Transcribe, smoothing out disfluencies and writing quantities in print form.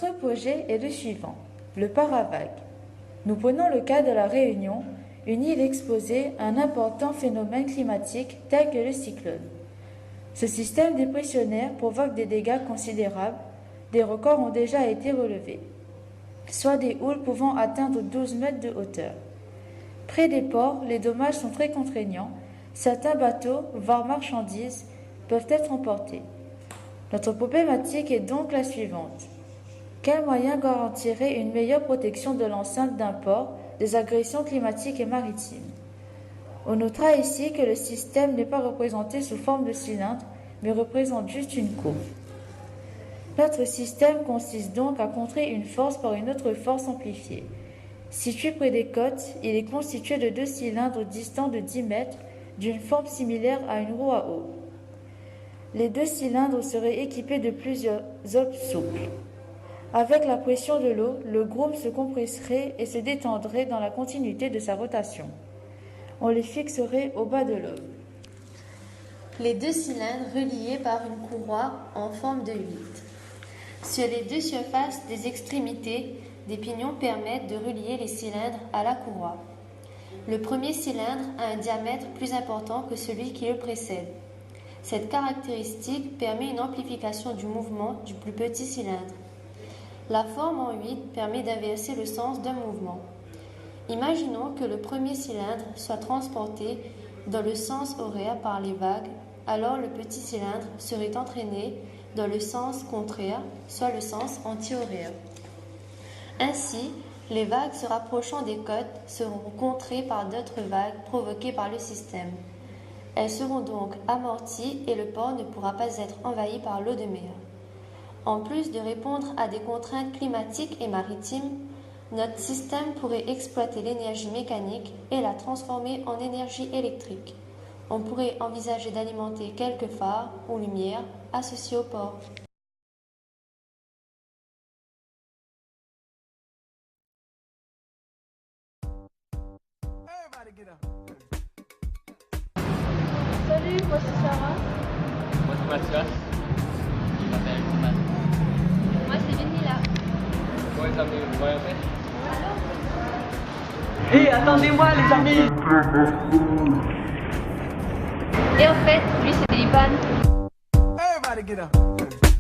Notre projet est le suivant, le paravague. Nous prenons le cas de la Réunion, une île exposée à un important phénomène climatique tel que le cyclone. Ce système dépressionnaire provoque des dégâts considérables. Des records ont déjà été relevés, soit des houles pouvant atteindre 12 mètres de hauteur. Près des ports, les dommages sont très contraignants. Certains bateaux, voire marchandises, peuvent être emportés. Notre problématique est donc la suivante. Quels moyens garantiraient une meilleure protection de l'enceinte d'un port des agressions climatiques et maritimes? On notera ici que le système n'est pas représenté sous forme de cylindre, mais représente juste une courbe. Notre système consiste donc à contrer une force par une autre force amplifiée. Situé près des côtes, il est constitué de deux cylindres distants de 10 mètres, d'une forme similaire à une roue à eau. Les deux cylindres seraient équipés de plusieurs hubs souples. Avec la pression de l'eau, le groom se compresserait et se détendrait dans la continuité de sa rotation. On les fixerait au bas de l'eau. Les deux cylindres reliés par une courroie en forme de 8. Sur les deux surfaces des extrémités, des pignons permettent de relier les cylindres à la courroie. Le premier cylindre a un diamètre plus important que celui qui le précède. Cette caractéristique permet une amplification du mouvement du plus petit cylindre. La forme en 8 permet d'inverser le sens d'un mouvement. Imaginons que le premier cylindre soit transporté dans le sens horaire par les vagues, alors le petit cylindre serait entraîné dans le sens contraire, soit le sens anti-horaire. Ainsi, les vagues se rapprochant des côtes seront contrées par d'autres vagues provoquées par le système. Elles seront donc amorties et le port ne pourra pas être envahi par l'eau de mer. En plus de répondre à des contraintes climatiques et maritimes, notre système pourrait exploiter l'énergie mécanique et la transformer en énergie électrique. On pourrait envisager d'alimenter quelques phares ou lumières associés au port. Salut, moi c'est Sarah. Moi c'est Mathias. Je m'appelle Thomas. Moi c'est Benila. Comment les amis, vous voyez en fait? Hé, attendez-moi les amis! Et en fait, lui c'est Ivan. Everybody get up.